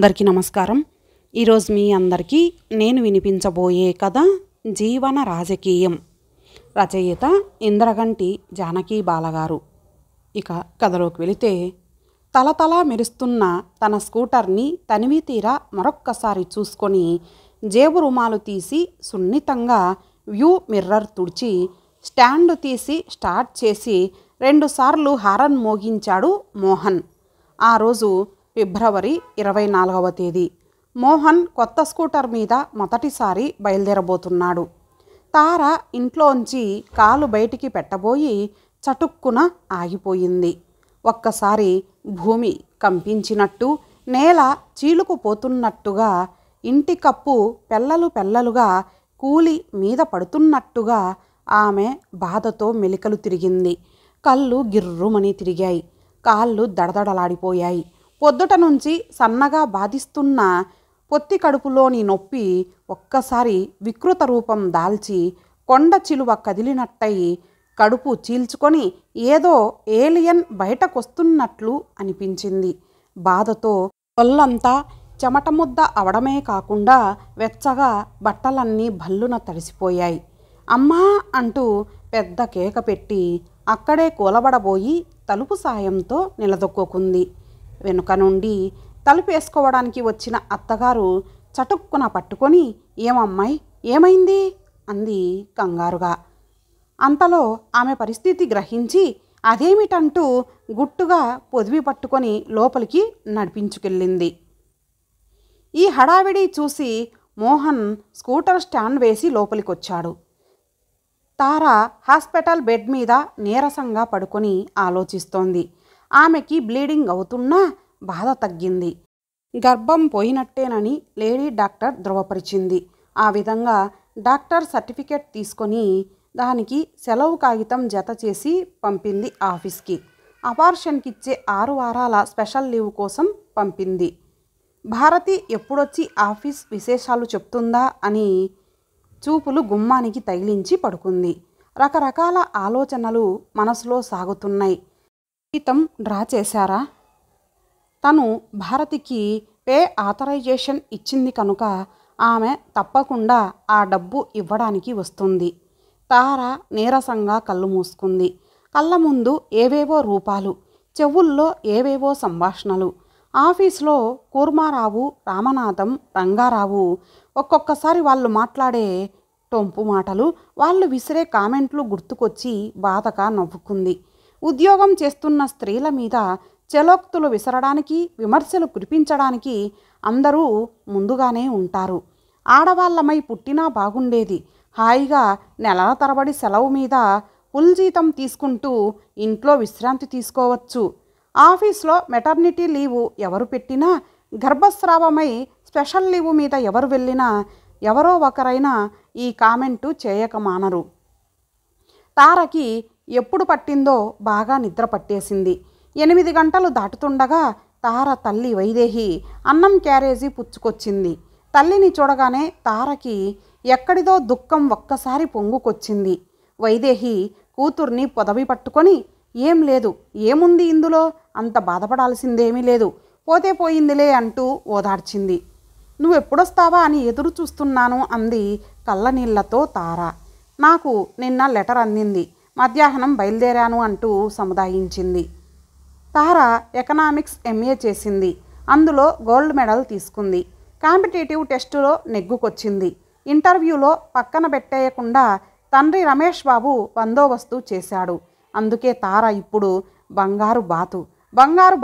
అందరికీ నమస్కారం. ఈరోజు మీ అందరికీ నేను వినిపించబోయే కథ జీవన రాజకీయం. రచయిత ఇంద్రగంటి జానకి బాలగారు. ఇక కథలోకి వెళితే, తలతలా మెరుస్తున్న తన స్కూటర్ని తనివి తీరా మరొక్కసారి చూసుకొని జేబు రుమాలు తీసి సున్నితంగా వ్యూ మిర్రర్ తుడిచి స్టాండ్ తీసి స్టార్ట్ చేసి 2 సార్లు హారన్ మోగించాడు మోహన్. ఆ రోజు ఫిబ్రవరి 24వ తేదీ. మోహన్ కొత్త స్కూటర్ మీద మొదటిసారి బయలుదేరబోతున్నాడు. తార ఇంట్లోంచి కాలు బయటికి పెట్టబోయి చటుక్కున ఆగిపోయింది. ఒక్కసారి భూమి కంపించినట్టు, నేల చీలుకుపోతున్నట్టుగా, ఇంటి కప్పు పెళ్ళలుగా కూలి మీద పడుతున్నట్టుగా ఆమె బాధతో మెలికలు తిరిగింది. కళ్ళు గిర్రుమని తిరిగాయి. కాళ్ళు దడదడలాడిపోయాయి. పొద్దుట నుంచి సన్నగా బాధిస్తున్న పొత్తి కడుపులోని నొప్పి ఒక్కసారి వికృత రూపం దాల్చి కొండ చిలువ కదిలినట్టయి కడుపు చీల్చుకొని ఏదో ఏలియన్ బయటకొస్తున్నట్లు అనిపించింది. బాధతో ఒళ్ళంతా చెమటముద్ద అవడమే కాకుండా వెచ్చగా బట్టలన్నీ భల్లున తడిసిపోయాయి. అమ్మా అంటూ పెద్ద కేక పెట్టి అక్కడే కూలబడబోయి తలుపు సాయంతో నిలదొక్కుంది. వెనుక నుండి తలుపేసుకోవడానికి వచ్చిన అత్తగారు చటుక్కున పట్టుకొని, ఏమమ్మాయి, ఏమైంది అంది కంగారుగా. అంతలో ఆమె పరిస్థితి గ్రహించి అదేమిటంటూ గుట్టుగా పొదివి పట్టుకొని లోపలికి నడిపించుకెళ్ళింది. ఈ హడావిడి చూసి మోహన్ స్కూటర్ స్టాండ్ వేసి లోపలికొచ్చాడు. తార హాస్పిటల్ బెడ్ మీద నీరసంగా పడుకొని ఆలోచిస్తోంది. ఆమెకి బ్లీడింగ్ అవుతున్నా బాధ తగ్గింది. గర్భం పోయినట్టేనని లేడీ డాక్టర్ ధృవపరిచింది. ఆ విధంగా డాక్టర్ సర్టిఫికేట్ తీసుకొని దానికి సెలవు కాగితం జత చేసి పంపింది ఆఫీస్కి. అబార్షన్కిచ్చే 6 వారాల స్పెషల్ లీవ్ కోసం పంపింది. భారతి ఎప్పుడొచ్చి ఆఫీస్ విశేషాలు చెప్తుందా అని చూపులు గుమ్మానికి తగిలించి పడుకుంది. రకరకాల ఆలోచనలు మనసులో సాగుతున్నాయి. జీతం డ్రా చేశారా? తను భారతికి పే ఆథరైజేషన్ ఇచ్చింది కనుక ఆమె తప్పకుండా ఆ డబ్బు ఇవ్వడానికి వస్తుంది. తార నీరసంగా కళ్ళు మూసుకుంది. కళ్ళ ముందు ఏవేవో రూపాలు, చెవుల్లో ఏవేవో సంభాషణలు. ఆఫీస్లో కూర్మారావు, రామనాథం, రంగారావు ఒక్కొక్కసారి వాళ్ళు మాట్లాడే టొంపు మాటలు, వాళ్ళు విసిరే కామెంట్లు గుర్తుకొచ్చి బాధగా నవ్వుకుంది. ఉద్యోగం చేస్తున్న స్త్రీల మీద చలోక్తులు విసరడానికి, విమర్శలు కురిపించడానికి అందరూ ముందుగానే ఉంటారు. ఆడవాళ్ళమై పుట్టినా బాగుండేది. హాయిగా నెలల తరబడి సెలవు మీద ఫుల్ జీతం తీసుకుంటూ ఇంట్లో విశ్రాంతి తీసుకోవచ్చు. ఆఫీస్లో మెటర్నిటీ లీవు ఎవరు పెట్టినా, గర్భస్రావమై స్పెషల్ లీవు మీద ఎవరు వెళ్ళినా ఎవరో ఒకరైనా ఈ కామెంటు చేయక మానరు. తారకి ఎప్పుడు పట్టిందో బాగా నిద్ర పట్టేసింది. 8 గంటలు దాటుతుండగా తార తల్లి వైదేహి అన్నం క్యారేజీ పుచ్చుకొచ్చింది. తల్లిని చూడగానే తారకి ఎక్కడిదో దుఃఖం ఒక్కసారి పొంగుకొచ్చింది. వైదేహి కూతుర్ని పొదవి పట్టుకొని, ఏం లేదు, ఏముంది ఇందులో, అంత బాధపడాల్సిందేమీ లేదు, పోతే పోయిందిలే అంటూ ఓదార్చింది. నువ్వెప్పుడొస్తావా అని ఎదురు చూస్తున్నాను అంది కళ్ళనీళ్లతో తార. నాకు నిన్న లెటర్ అందింది, మధ్యాహ్నం బయలుదేరాను అంటూ సముదాయించింది. తార ఎకనామిక్స్ MA చేసింది. అందులో గోల్డ్ మెడల్ తీసుకుంది. కాంపిటేటివ్ టెస్టులో నెగ్గుకొచ్చింది. ఇంటర్వ్యూలో పక్కన పెట్టేయకుండా తండ్రి రమేష్ బాబు బందోబస్తు చేశాడు. అందుకే తార ఇప్పుడు బంగారు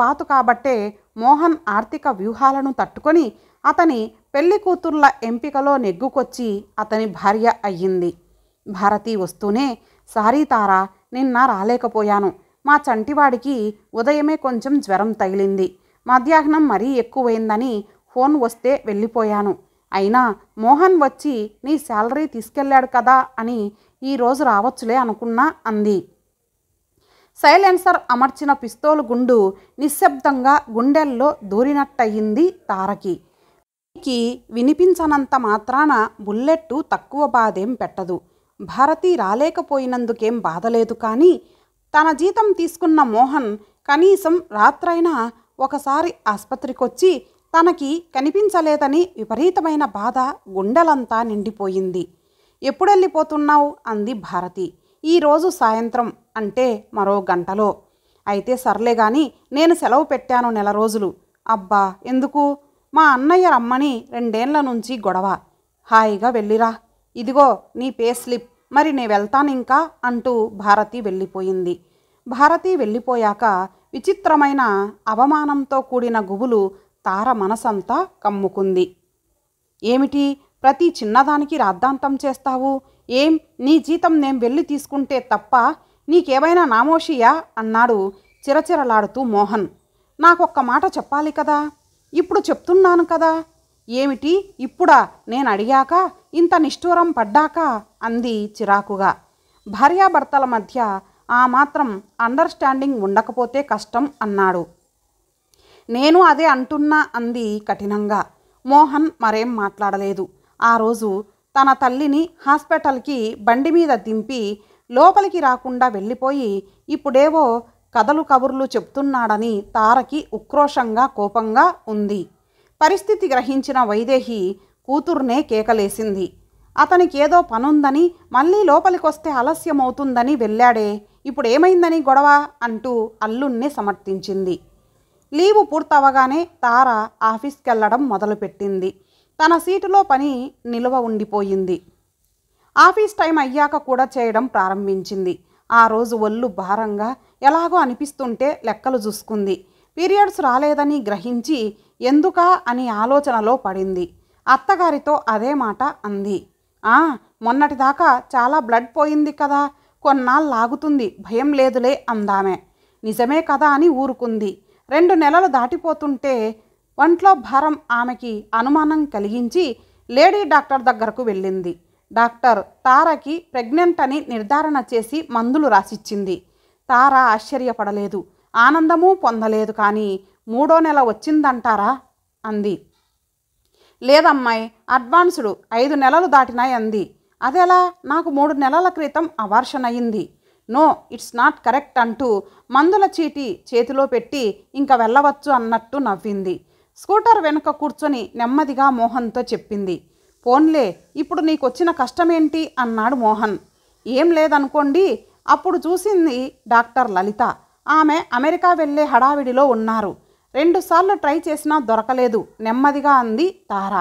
బాతు కాబట్టే మోహన్ ఆర్థిక వ్యూహాలను తట్టుకొని అతని పెళ్లి కూతుర్ల ఎంపికలో నెగ్గుకొచ్చి అతని భార్య అయ్యింది. భారతి వస్తూనే, సారీ తారా, నిన్న రాలేకపోయాను. మా చంటివాడికి ఉదయమే కొంచెం జ్వరం తగిలింది. మధ్యాహ్నం మరీ ఎక్కువైందని ఫోన్ వస్తే వెళ్ళిపోయాను. అయినా మోహన్ వచ్చి నీ శాలరీ తీసుకెళ్ళాడు కదా అని ఈరోజు రావచ్చులే అనుకున్నా అంది. సైలెన్సర్ అమర్చిన పిస్తోలు గుండు నిశ్శబ్దంగా గుండెల్లో దూరినట్టయింది తారకి. వినిపించనంత మాత్రాన బుల్లెట్టు తక్కువ బాధేం పెట్టదు. భారతి రాలేకపోయినందుకేం బాధలేదు. కానీ తన జీతం తీసుకున్న మోహన్ కనీసం రాత్రైనా ఒకసారి ఆస్పత్రికొచ్చి తనకి కనిపించలేదని విపరీతమైన బాధ గుండెలంతా నిండిపోయింది. ఎప్పుడెళ్ళిపోతున్నావు అంది భారతి. ఈరోజు సాయంత్రం, అంటే మరో గంటలో. అయితే సర్లే గాని నేను సెలవు పెట్టాను 1 రోజులు. అబ్బా ఎందుకు? మా అన్నయ్య రమ్మని 2 ఏళ్ల నుంచి గొడవ. హాయిగా వెళ్ళిరా, ఇదిగో నీ పే స్లిప్, మరి నే వెళ్తానింకా అంటూ భారతి వెళ్ళిపోయింది. భారతి వెళ్ళిపోయాక విచిత్రమైన అవమానంతో కూడిన గుబులు తార మనసంతా కమ్ముకుంది. ఏమిటి ప్రతి చిన్నదానికి రాద్ధాంతం చేస్తావు? ఏం నీ జీతం నేను వెళ్ళి తీసుకుంటే తప్ప నీకేమైనా నామోషియా అన్నాడు చిరచిరలాడుతూ మోహన్. నాకొక్క మాట చెప్పాలి కదా, ఇప్పుడు చెప్తున్నాను కదా. ఏమిటి ఇప్పుడా? నేను అడిగాక, ఇంత నిష్ఠూరం పడ్డాక అంది చిరాకుగా. భార్యాభర్తల మధ్య ఆ మాత్రం అండర్స్టాండింగ్ ఉండకపోతే కష్టం అన్నాడు. నేను అదే అంటున్నా అంది కఠినంగా. మోహన్ మరేం మాట్లాడలేదు. ఆ రోజు తన తల్లిని హాస్పిటల్కి బండి మీద దింపి లోపలికి రాకుండా వెళ్ళిపోయి ఇప్పుడేవో కథలు కబుర్లు చెప్తున్నాడని తారకి ఉక్రోషంగా కోపంగా ఉంది. పరిస్థితి గ్రహించిన వైదేహి కూతుర్నే కేకలేసింది. అతనికేదో పనుందని, మళ్ళీ లోపలికొస్తే ఆలస్యమవుతుందని వెళ్ళాడే, ఇప్పుడు ఏమైందని గొడవ అంటూ అల్లుణ్ణి సమర్థించింది. లీవు పూర్తవగానే తార ఆఫీస్కెళ్లడం మొదలుపెట్టింది. తన సీటులో పని నిలువ ఉండిపోయింది. ఆఫీస్ టైం అయ్యాక కూడా చేయడం ప్రారంభించింది. ఆ రోజు ఒళ్ళు భారంగా ఎలాగో అనిపిస్తుంటే లెక్కలు చూసుకుంది. పీరియడ్స్ రాలేదని గ్రహించి ఎందుకా అని ఆలోచనలో పడింది. అత్తగారితో అదే మాట అంది. మొన్నటిదాకా చాలా బ్లడ్ పోయింది కదా, కొన్నాళ్ళు లాగుతుంది, భయం లేదులే అందామె. నిజమే కదా అని ఊరుకుంది. 2 నెలలు దాటిపోతుంటే ఒంట్లో భారం ఆమెకి అనుమానం కలిగించి లేడీ డాక్టర్ దగ్గరకు వెళ్ళింది. డాక్టర్ తారకి ప్రెగ్నెంట్ అని నిర్ధారణ చేసి మందులు రాసిచ్చింది. తార ఆశ్చర్యపడలేదు, ఆనందమూ పొందలేదు. కానీ 3వ నెల వచ్చిందంటారా అంది. లేదమ్మాయి, అడ్వాన్స్డ్ 5 నెలలు దాటినాయి అంది. అదెలా? నాకు 3 నెలల క్రితం అబార్షన్ అయింది. నో, ఇట్స్ నాట్ కరెక్ట్ అంటూ మందుల చీటీ చేతిలో పెట్టి ఇంక వెళ్ళవచ్చు అన్నట్టు నవ్వింది. స్కూటర్ వెనుక కూర్చొని నెమ్మదిగా మోహన్తో చెప్పింది. పోన్లే, ఇప్పుడు నీకొచ్చిన కష్టమేంటి అన్నాడు మోహన్. ఏం లేదనుకోండి. అప్పుడు చూసింది డాక్టర్ లలిత. ఆమె అమెరికా వెళ్ళే హడావిడిలో ఉన్నారు. 2 సార్లు ట్రై చేసినా దొరకలేదు నెమ్మదిగా అంది తార.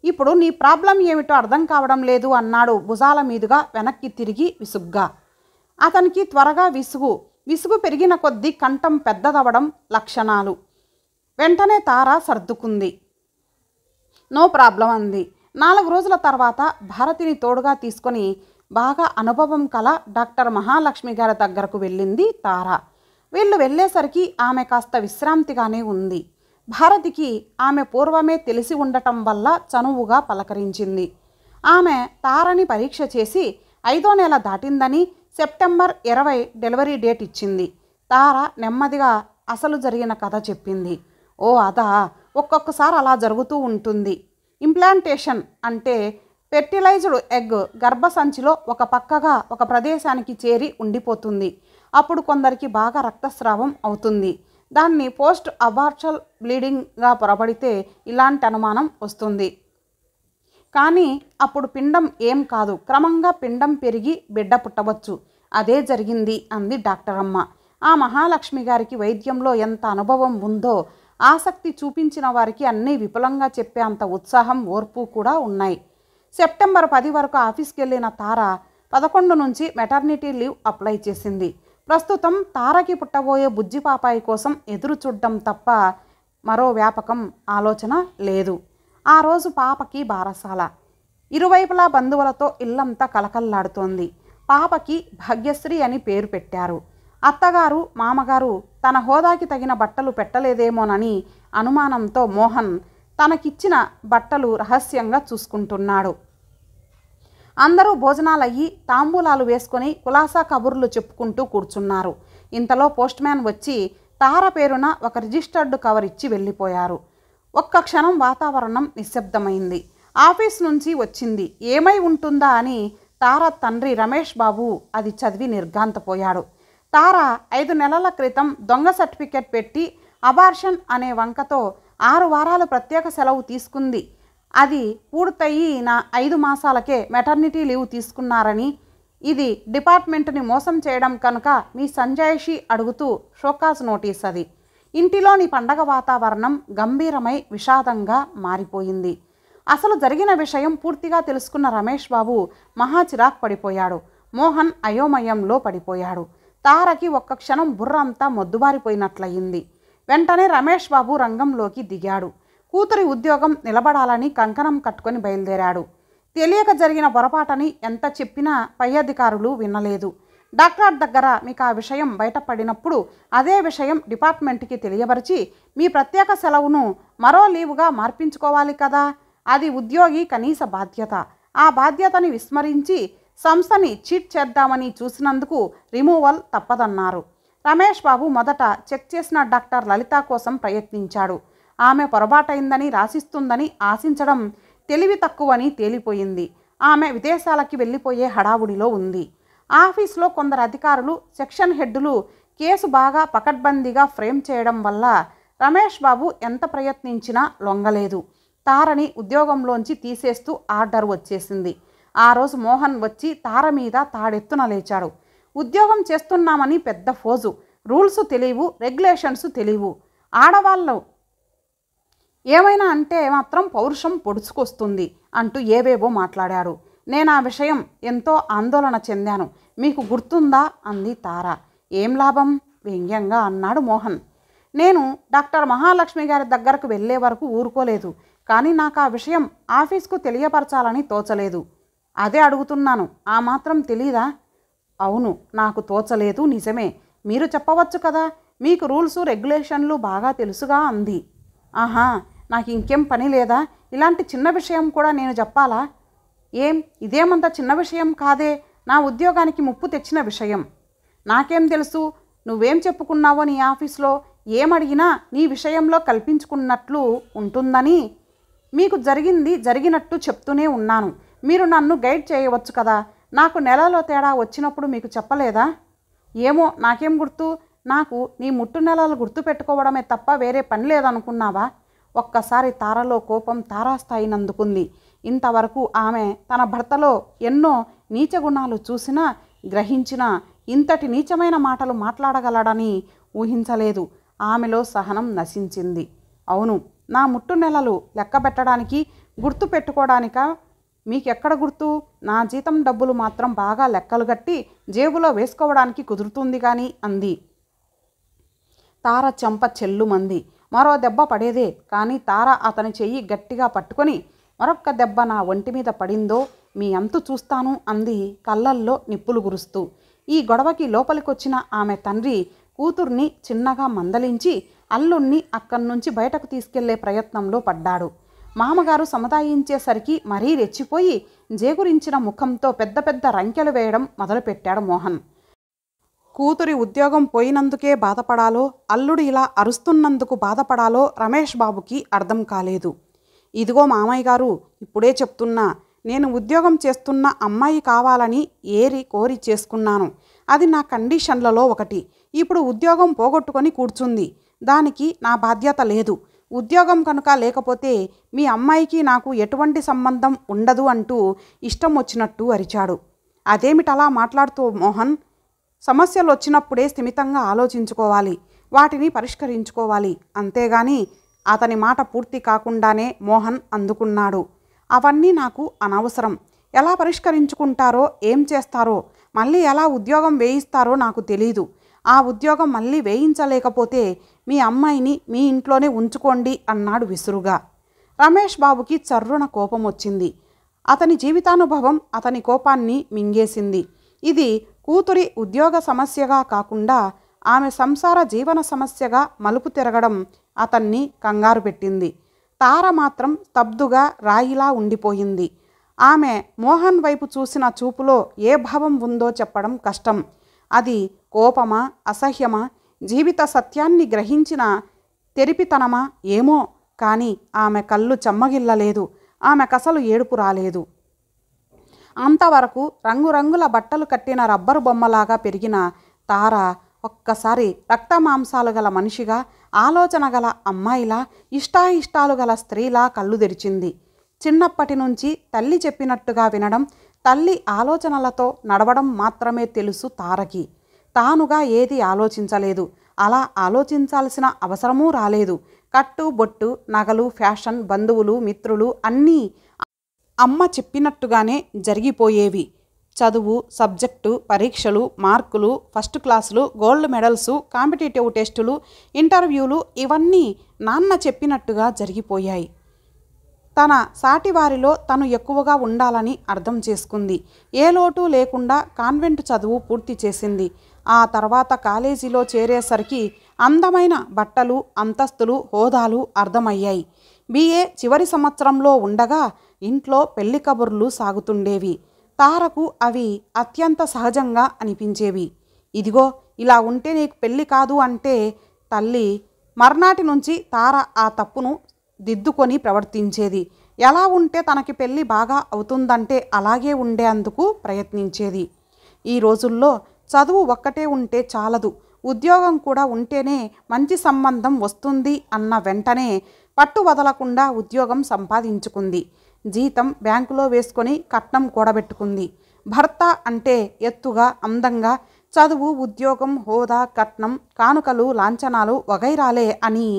ఇప్పుడు నీ ప్రాబ్లం ఏమిటో అర్థం కావడం లేదు అన్నాడు భుజాల మీదుగా వెనక్కి తిరిగి విసుగ్గా. అతనికి త్వరగా విసుగు పెరిగిన కొద్దీ కంఠం పెద్దదవడం లక్షణాలు. వెంటనే తార సర్దుకుంది. నో ప్రాబ్లం అంది. 4 రోజుల తర్వాత భారతిని తోడుగా తీసుకొని బాగా అనుభవం కల డాక్టర్ మహాలక్ష్మి గారి దగ్గరకు వెళ్ళింది తార. వీళ్ళు వెళ్ళేసరికి ఆమె కాస్త విశ్రాంతిగానే ఉంది. భారతికి ఆమె పూర్వమే తెలిసి ఉండటం వల్ల చనువుగా పలకరించింది. ఆమె తారని పరీక్ష చేసి 5వ నెల దాటిందని, సెప్టెంబర్ 20 డెలివరీ డేట్ ఇచ్చింది. తార నెమ్మదిగా అసలు జరిగిన కథ చెప్పింది. ఓ అదా, ఒక్కొక్కసారి అలా జరుగుతూ ఉంటుంది. ఇంప్లాంటేషన్ అంటే ఫెర్టిలైజ్డ్ ఎగ్ గర్భసంచిలో ఒక పక్కగా ఒక ప్రదేశానికి చేరి ఉండిపోతుంది. అప్పుడు కొందరికి బాగా రక్తస్రావం అవుతుంది. దాన్ని పోస్ట్ అబార్షల్ బ్లీడింగ్గా పొరబడితే ఇలాంటి అనుమానం వస్తుంది. కానీ అప్పుడు పిండం ఏం కాదు, క్రమంగా పిండం పెరిగి బిడ్డ పుట్టవచ్చు. అదే జరిగింది అంది డాక్టర్ అమ్మ. ఆ మహాలక్ష్మి గారికి వైద్యంలో ఎంత అనుభవం ఉందో, ఆసక్తి చూపించిన వారికి అన్నీ విపులంగా చెప్పే అంత ఉత్సాహం, ఓర్పు కూడా ఉన్నాయి. సెప్టెంబర్ 10 వరకు ఆఫీస్కి వెళ్ళిన తార 11 నుంచి మెటర్నిటీ లీవ్ అప్లై చేసింది. ప్రస్తుతం తారకి పుట్టబోయే బుజ్జి పాపాయి కోసం ఎదురు చూడడం తప్ప మరో వ్యాపకం ఆలోచన లేదు. ఆ రోజు పాపకి బారసాల. ఇరువైపులా బంధువులతో ఇల్లంతా కలకల్లాడుతోంది. పాపకి భాగ్యశ్రీ అని పేరు పెట్టారు. అత్తగారు మామగారు తన హోదాకి తగిన బట్టలు పెట్టలేదేమోనని అనుమానంతో మోహన్ తనకిచ్చిన బట్టలు రహస్యంగా చూసుకుంటున్నాడు. అందరూ భోజనాలయ్యి తాంబూలాలు వేసుకొని కులాసా కబుర్లు చెప్పుకుంటూ కూర్చున్నారు. ఇంతలో పోస్ట్మ్యాన్ వచ్చి తార పేరున ఒక రిజిస్టర్డ్ కవర్ ఇచ్చి వెళ్ళిపోయారు. ఒక్క క్షణం వాతావరణం నిశ్శబ్దమైంది. ఆఫీస్ నుంచి వచ్చింది, ఏమై ఉంటుందా అని తార తండ్రి రమేష్ బాబు అది చదివి నిర్ఘాంతపోయాడు. తార 5 నెలల క్రితం దొంగ సర్టిఫికెట్ పెట్టి అబార్షన్ అనే వంకతో 6 వారాలు ప్రత్యేక సెలవు తీసుకుంది. అది పూర్తయిన 5 మాసాలకే మెటర్నిటీ లీవ్ తీసుకున్నారని, ఇది డిపార్ట్మెంట్ని మోసం చేయడం కనుక మీ సంజాయిషి అడుగుతూ షోకాజ్ నోటీస్ అది. ఇంటిలోని పండగ వాతావరణం గంభీరమై విషాదంగా మారిపోయింది. అసలు జరిగిన విషయం పూర్తిగా తెలుసుకున్న రమేష్ బాబు మహా చిరాకు పడిపోయాడు. మోహన్ అయోమయంలో పడిపోయాడు. తారకి ఒక్క క్షణం బుర్రంతా మొద్దుబారిపోయినట్లయింది. వెంటనే రమేష్ బాబు రంగంలోకి దిగాడు. కూతురి ఉద్యోగం నిలబడాలని కంకణం కట్టుకొని బయలుదేరాడు. తెలియక జరిగిన పొరపాటని ఎంత చెప్పినా పై అధికారులు వినలేదు. డాక్టర్ దగ్గర మీకు ఆ విషయం బయటపడినప్పుడు అదే విషయం డిపార్ట్మెంట్కి తెలియపరిచి మీ ప్రత్యేక సెలవును మరో లీవుగా మార్పించుకోవాలి కదా. అది ఉద్యోగి కనీస బాధ్యత. ఆ బాధ్యతని విస్మరించి సంస్థని చీట్ చేద్దామని చూసినందుకు రిమూవల్ తప్పదన్నారు. రమేష్ బాబు మొదట చెక్ చేసిన డాక్టర్ లలిత కోసం ప్రయత్నించాడు. ఆమె పొరపాటైందని రాసిస్తుందని ఆశించడం తెలివి తక్కువని తేలిపోయింది. ఆమె విదేశాలకి వెళ్ళిపోయే హడావుడిలో ఉంది. ఆఫీస్లో కొందరు అధికారులు, సెక్షన్ హెడ్డులు కేసు బాగా పకడ్బందీగా ఫ్రేమ్ చేయడం వల్ల రమేష్ బాబు ఎంత ప్రయత్నించినా లొంగలేదు. తారని ఉద్యోగంలోంచి తీసేస్తూ ఆర్డర్ వచ్చేసింది. ఆ రోజు మోహన్ వచ్చి తార మీద తాడెత్తున లేచాడు. ఉద్యోగం చేస్తున్నామని పెద్ద ఫోజు, రూల్స్ తెలియవు, రెగ్యులేషన్స్ తెలియవు, ఆడవాళ్ళు ఏమైనా అంటే మాత్రం పౌరుషం పొడుచుకొస్తుంది అంటూ ఏవేవో మాట్లాడాడు. నేను ఆ విషయం ఎంతో ఆందోళన చెందాను. మీకు గుర్తుందా అంది తార. ఏం లాభం వ్యంగ్యంగా అన్నాడు మోహన్. నేను డాక్టర్ మహాలక్ష్మి గారి దగ్గరకు వెళ్ళే వరకు ఊరుకోలేదు. కానీ నాకు ఆ విషయం ఆఫీస్కు తెలియపరచాలని తోచలేదు. అదే అడుగుతున్నాను, ఆ మాత్రం తెలీదా? అవును, నాకు తోచలేదు, నిజమే. మీరు చెప్పవచ్చు కదా, మీకు రూల్స్ రెగ్యులేషన్లు బాగా తెలుసుగా అంది. ఆహా, నాకు ఇంకేం పని లేదా? ఇలాంటి చిన్న విషయం కూడా నేను చెప్పాలా? ఏం, ఇదేమంత చిన్న విషయం కాదే, నా ఉద్యోగానికి ముప్పు తెచ్చిన విషయం. నాకేం తెలుసు నువ్వేం చెప్పుకున్నావో నీ ఆఫీస్లో? ఏమడిగినా నీ విషయంలో కల్పించుకున్నట్లు ఉంటుందని మీకు జరిగింది జరిగినట్టు చెప్తూనే ఉన్నాను. మీరు నన్ను గైడ్ చేయవచ్చు కదా. నాకు నెలలో తేడా వచ్చినప్పుడు మీకు చెప్పలేదా? ఏమో, నాకేం గుర్తు? నాకు నీ ముట్టు నెలలు గుర్తు పెట్టుకోవడమే తప్ప వేరే పని లేదనుకున్నావా? ఒక్కసారి తారలో కోపం తారాస్థాయినందుకుంది. ఇంతవరకు ఆమె తన భర్తలో ఎన్నో నీచ గుణాలు చూసినా, గ్రహించినా ఇంతటి నీచమైన మాటలు మాట్లాడగలడని ఊహించలేదు. ఆమెలో సహనం నశించింది. అవును, నా ముట్టు నెలలు లెక్క పెట్టడానికి, గుర్తు పెట్టుకోవడానిక? మీకెక్కడ గుర్తు? నా జీతం డబ్బులు మాత్రం బాగా లెక్కలు కట్టి జేబులో వేసుకోవడానికి కుదురుతుంది కానీ అంది. తార చెంప చెల్లుమంది. మరో దెబ్బ పడేదే, కానీ తార అతని చెయ్యి గట్టిగా పట్టుకొని మరొక్క దెబ్బ నా ఒంటి మీద పడిందో మీ అంతు చూస్తాను అంది కళ్ళల్లో నిప్పులు గురుస్తూ. ఈ గొడవకి లోపలికొచ్చిన ఆమె తండ్రి కూతుర్ని చిన్నగా మందలించి అల్లుణ్ణి అక్కడి నుంచి బయటకు తీసుకెళ్లే ప్రయత్నంలో పడ్డాడు. మామగారు సముదాయించేసరికి మరీ రెచ్చిపోయి జేగురించిన ముఖంతో పెద్ద పెద్ద రంకెలు వేయడం మొదలుపెట్టాడు మోహన్. కూతురి ఉద్యోగం పోయినందుకే బాధపడాలో, అల్లుడు ఇలా అరుస్తున్నందుకు బాధపడాలో రమేష్ బాబుకి అర్థం కాలేదు. ఇదిగో మామయ్య గారు, ఇప్పుడే చెప్తున్నా, నేను ఉద్యోగం చేస్తున్న అమ్మాయి కావాలని ఏరి కోరి చేసుకున్నాను. అది నా కండిషన్లలో ఒకటి. ఇప్పుడు ఉద్యోగం పోగొట్టుకొని కూర్చుంది. దానికి నా బాధ్యత లేదు. ఉద్యోగం కనుక లేకపోతే మీ అమ్మాయికి నాకు ఎటువంటి సంబంధం ఉండదు అంటూ ఇష్టం వచ్చినట్టు అరిచాడు. అదేమిటలా మాట్లాడుతూ మోహన్? సమస్యలు వచ్చినప్పుడే స్థిమితంగా ఆలోచించుకోవాలి, వాటిని పరిష్కరించుకోవాలి. అంతేగాని అతని మాట పూర్తి కాకుండానే మోహన్ అందుకున్నాడు. అవన్నీ నాకు అనవసరం. ఎలా పరిష్కరించుకుంటారో, ఏం చేస్తారో, మళ్ళీ ఎలా ఉద్యోగం వేయిస్తారో నాకు తెలీదు. ఆ ఉద్యోగం మళ్ళీ వేయించలేకపోతే మీ అమ్మాయిని మీ ఇంట్లోనే ఉంచుకోండి అన్నాడు విసురుగా. రమేష్ బాబుకి చర్రున కోపం వచ్చింది. అతని జీవితానుభవం అతని కోపాన్ని మింగేసింది. ఇది కూతురి ఉద్యోగ సమస్యగా కాకుండా ఆమె సంసార జీవన సమస్యగా మలుపు తిరగడం అతన్ని కంగారు పెట్టింది. తార మాత్రం స్తబ్దుగా రాయిలా ఉండిపోయింది. ఆమె మోహన్ వైపు చూసిన చూపులో ఏ భావం ఉందో చెప్పడం కష్టం. అది కోపమా, అసహ్యమా, జీవిత సత్యాన్ని గ్రహించిన తెరిపితనమా ఏమో, కానీ ఆమె కళ్ళు చెమ్మగిల్లలేదు. ఆమెకసలు ఏడుపు రాలేదు. అంతవరకు రంగురంగుల బట్టలు కట్టిన రబ్బరు బొమ్మలాగా పెరిగిన తార ఒక్కసారి రక్తమాంసాలు గల మనిషిగా ఆలోచన గల అమ్మాయిలా, ఇష్టాయిష్టాలు గల స్త్రీలా కళ్ళు తెరిచింది. చిన్నప్పటి నుంచి తల్లి చెప్పినట్టుగా వినడం, తల్లి ఆలోచనలతో నడవడం మాత్రమే తెలుసు తారకి. తానుగా ఏది ఆలోచించలేదు. అలా ఆలోచించాల్సిన అవసరమూ రాలేదు. కట్టు బొట్టు, నగలు, ఫ్యాషన్, బంధువులు, మిత్రులు అన్నీ అమ్మ చెప్పినట్టుగానే జరిగిపోయేవి. చదువు, సబ్జెక్టు, పరీక్షలు, మార్కులు, ఫస్ట్ క్లాసులు, గోల్డ్ మెడల్సు, కాంపిటేటివ్ టెస్టులు, ఇంటర్వ్యూలు ఇవన్నీ నాన్న చెప్పినట్టుగా జరిగిపోయాయి. తన సాటివారిలో తను ఎక్కువగా ఉండాలని అర్థం చేసుకుంది. ఏ లోటు లేకుండా కాన్వెంట్ చదువు పూర్తి చేసింది. ఆ తర్వాత కాలేజీలో చేరేసరికి అందమైన బట్టలు, అంతస్తులు, హోదాలు అర్థమయ్యాయి. BA చివరి సంవత్సరంలో ఉండగా ఇంట్లో పెళ్లి కబుర్లు సాగుతుండేవి. తారకు అవి అత్యంత సహజంగా అనిపించేవి. ఇదిగో ఇలా ఉంటే నీకు పెళ్లి కాదు అంటే తల్లి మర్నాటి నుంచి తార ఆ తప్పును దిద్దుకొని ప్రవర్తించేది. ఎలా ఉంటే తనకి పెళ్ళి బాగా అవుతుందంటే అలాగే ఉండేందుకు ప్రయత్నించేది. ఈ రోజుల్లో చదువు ఒక్కటే ఉంటే చాలదు, ఉద్యోగం కూడా ఉంటేనే మంచి సంబంధం వస్తుంది అన్న వెంటనే పట్టు వదలకుండా ఉద్యోగం సంపాదించుకుంది. జీతం బ్యాంకులో వేసుకొని కట్నం కూడబెట్టుకుంది. భర్త అంటే ఎత్తుగా, అందంగా, చదువు, ఉద్యోగం, హోదా, కట్నం, కానుకలు, లాంఛనాలు వగైరాలే అని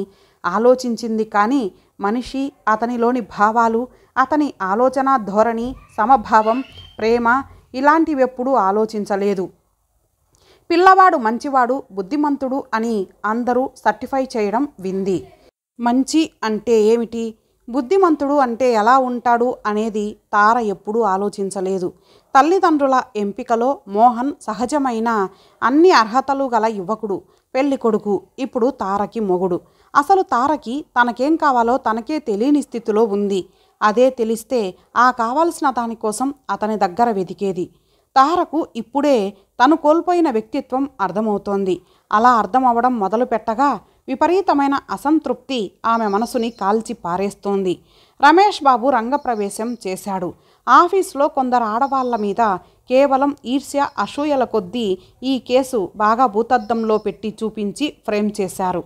ఆలోచించింది. కానీ మనిషి, అతనిలోని భావాలు, అతని ఆలోచన ధోరణి, సమభావం, ప్రేమ ఇలాంటివెప్పుడూ ఆలోచించలేదు. పిల్లవాడు మంచివాడు, బుద్ధిమంతుడు అని అందరూ సర్టిఫై చేయడం వింది. మంచి అంటే ఏమిటి, బుద్ధిమంతుడు అంటే ఎలా ఉంటాడు అనేది తార ఎప్పుడూ ఆలోచించలేదు. తల్లిదండ్రుల ఎంపికలో మోహన్ సహజమైన అన్ని అర్హతలు గల యువకుడు, పెళ్లి కొడుకు. ఇప్పుడు తారకి మొగుడు. అసలు తారకి తనకేం కావాలో తనకే తెలియని స్థితిలో ఉంది. అదే తెలిస్తే ఆ కావాల్సిన దానికోసం అతని దగ్గర వెతికేది. తారకు ఇప్పుడే తను కోల్పోయిన వ్యక్తిత్వం అర్థమవుతోంది. అలా అర్థం అవ్వడం మొదలు పెట్టగా విపరీతమైన అసంతృప్తి ఆమె మనసుని కాల్చి పారేస్తోంది. రమేష్ బాబు రంగప్రవేశం చేశాడు. ఆఫీసులో కొందరు ఆడవాళ్ల మీద కేవలం ఈర్ష్య, అసూయల కొద్దీ ఈ కేసు బాగా భూతద్దంలో పెట్టి చూపించి ఫ్రేమ్ చేశారు.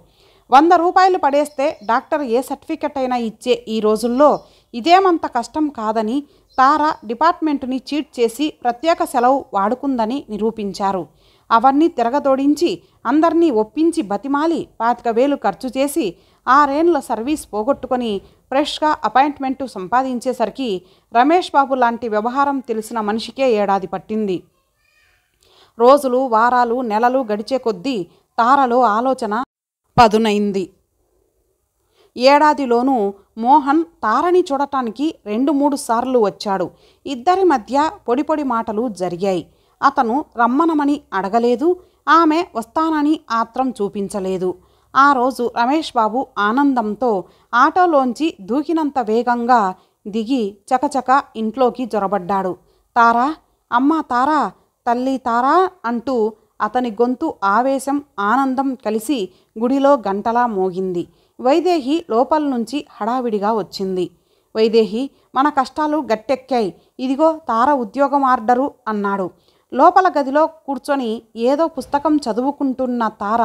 100 రూపాయలు పడేస్తే డాక్టర్ ఏ సర్టిఫికెట్ అయినా ఇచ్చే ఈ రోజుల్లో ఇదేమంత కష్టం కాదని తార డిపార్ట్మెంటుని చీట్ చేసి ప్రత్యేక సెలవు వాడుకుందని నిరూపించారు. అవన్నీ తిరగదోడించి అందరినీ ఒప్పించి బతిమాలి 25,000 ఖర్చు చేసి 6 ఏళ్ల సర్వీస్ పోగొట్టుకొని ఫ్రెష్గా అపాయింట్మెంటు సంపాదించేసరికి రమేష్ బాబు లాంటి వ్యవహారం తెలిసిన మనిషికే ఏడాది పట్టింది. రోజులు, వారాలు, నెలలు గడిచే కొద్దీ తారలో ఆలోచన పదునైంది. ఏడాదిలోనూ మోహన్ తారని చూడటానికి 2-3 సార్లు వచ్చాడు. ఇద్దరి మధ్య పొడి పొడి మాటలు జరిగాయి. అతను రమ్మనమని అడగలేదు, ఆమె వస్తానని ఆత్రం చూపించలేదు. ఆ రోజు రమేష్ బాబు ఆనందంతో ఆటోలోంచి దూకినంత వేగంగా దిగి చకచక ఇంట్లోకి జొరబడ్డాడు. తారా, అమ్మా తారా, తల్లి తారా అంటూ అతని గొంతు ఆవేశం, ఆనందం కలిసి గుడిలో గంటలా మోగింది. వైదేహి లోపల నుంచి హడావిడిగా వచ్చింది. వైదేహి, మన కష్టాలు గట్టెక్కాయి, ఇదిగో తార ఉద్యోగం ఆర్డరు అన్నాడు. లోపల గదిలో కూర్చొని ఏదో పుస్తకం చదువుకుంటున్న తార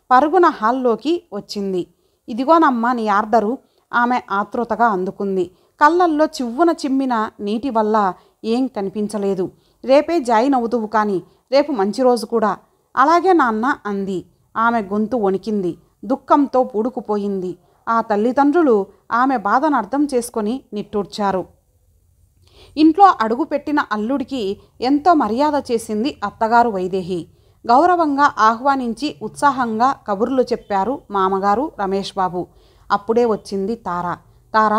పరుగున హాల్లోకి వచ్చింది. ఇదిగోనమ్మా నీ ఆర్డరు. ఆమె ఆతృతగా అందుకుంది. కళ్ళల్లో చివ్వున చిమ్మిన నీటి వల్ల ఏం కనిపించలేదు. రేపే జాయిన్ అవుదువు కానీ, రేపు మంచి రోజు కూడా. అలాగే నాన్న అంది. ఆమె గొంతు వణికింది, దుఃఖంతో పూడుకుపోయింది. ఆ తల్లిదండ్రులు ఆమె బాధను అర్థం చేసుకొని నిట్టూర్చారు. ఇంట్లో అడుగుపెట్టిన అల్లుడికి ఎంతో మర్యాద చేసింది అత్తగారు వైదేహి. గౌరవంగా ఆహ్వానించి ఉత్సాహంగా కబుర్లు చెప్పారు మామగారు రమేష్ బాబు. అప్పుడే వచ్చింది తార. తార,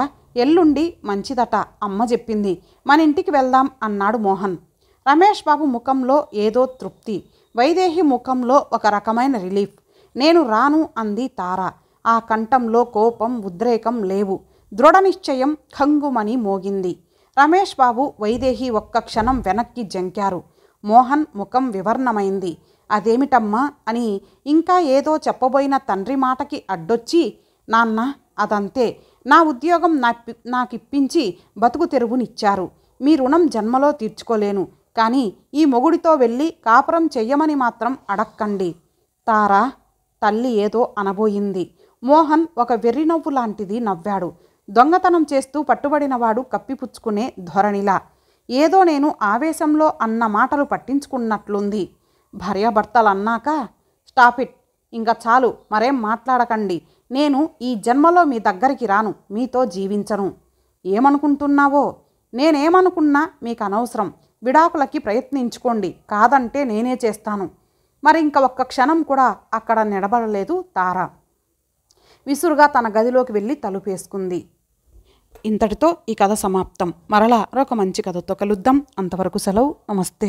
ఎల్లుండి మంచిదట అమ్మ చెప్పింది, మన ఇంటికి వెళ్దాం అన్నాడు మోహన్. రమేష్ బాబు ముఖంలో ఏదో తృప్తి, వైదేహి ముఖంలో ఒక రకమైన రిలీఫ్. నేను రాను అంది తార. ఆ కంఠంలో కోపం, ఉద్రేకం లేవు. దృఢ నిశ్చయం ఖంగుమని మోగింది. రమేష్ బాబు, వైదేహి ఒక్క క్షణం వెనక్కి జంకారు. మోహన్ ముఖం వివర్ణమైంది. అదేమిటమ్మా అని ఇంకా ఏదో చెప్పబోయిన తండ్రి మాటకి అడ్డొచ్చి, నాన్న అదంతే, నా ఉద్యోగం నాకిప్పించి బతుకు తెరువునిచ్చారు. మీ రుణం జన్మలో తీర్చుకోలేను, కానీ ఈ మొగుడితో వెళ్ళి కాపురం చెయ్యమని మాత్రం అడక్కండి. తారా, తల్లి ఏదో అనబోయింది. మోహన్ ఒక వెర్రినవ్వు లాంటిది నవ్వాడు. దొంగతనం చేస్తూ పట్టుబడినవాడు కప్పిపుచ్చుకునే ధోరణిలా. ఏదో నేను ఆవేశంలో అన్న మాటలు పట్టించుకున్నట్లుంది. భార్యాభర్తలన్నాక స్టాప్ ఇట్, ఇంకా చాలు, మరేం మాట్లాడకండి. నేను ఈ జన్మలో మీ దగ్గరికి రాను, మీతో జీవించను. ఏమనుకుంటున్నావో? నేనేమనుకున్నా మీకు అనవసరం. విడాకులకి ప్రయత్నించుకోండి, కాదంటే నేనే చేస్తాను. మరింక ఒక్క క్షణం కూడా అక్కడ నిలబడలేదు తార. విసురుగా తన గదిలోకి వెళ్ళి తలుపేసుకుంది. ఇంతటితో ఈ కథ సమాప్తం. మరలా మరొక మంచి కథతో కలుద్దాం. అంతవరకు సెలవు. నమస్తే.